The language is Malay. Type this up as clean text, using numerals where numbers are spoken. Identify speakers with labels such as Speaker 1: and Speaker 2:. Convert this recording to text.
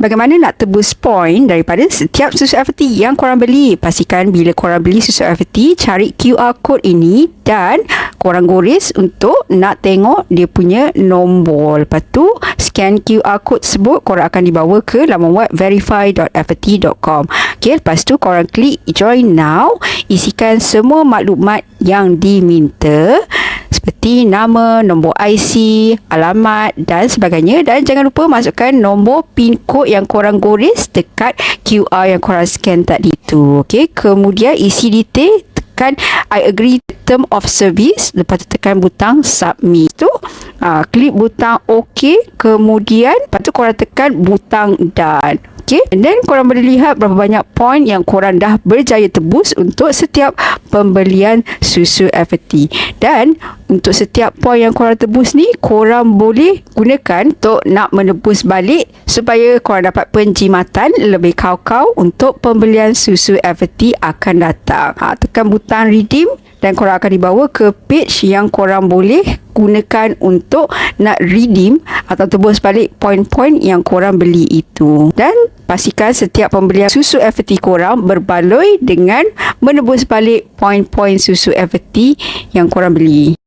Speaker 1: bagaimana nak tebus poin daripada setiap susu FT yang korang beli. Pastikan bila korang beli susu FT, cari QR code ini dan korang gores untuk nak tengok dia punya nombor. Lepas tu scan QR code tersebut, korang akan dibawa ke laman web verify.ft.com. Okay, lepas tu korang klik join now, isikan semua maklumat yang diminta seperti nama, nombor IC, alamat dan sebagainya, dan jangan lupa masukkan nombor PIN kod yang korang gores dekat QR yang korang scan tadi tu. Okey, kemudian isi detail, tekan I agree term of service, lepas tu tekan butang submit tu, klik butang OK, kemudian lepas tu korang tekan butang done. Okay, and then korang boleh lihat berapa banyak poin yang korang dah berjaya tebus untuk setiap pembelian susu FT. Dan untuk setiap poin yang korang tebus ni, korang boleh gunakan untuk nak menebus balik supaya korang dapat penjimatan lebih kau-kau untuk pembelian susu FT akan datang. Tekan butang redeem dan korang akan dibawa ke page yang korang boleh gunakan untuk nak redeem atau tebus balik poin-poin yang korang beli itu. Dan pastikan setiap pembelian susu FT korang berbaloi dengan menebus balik poin-poin susu FT yang korang beli.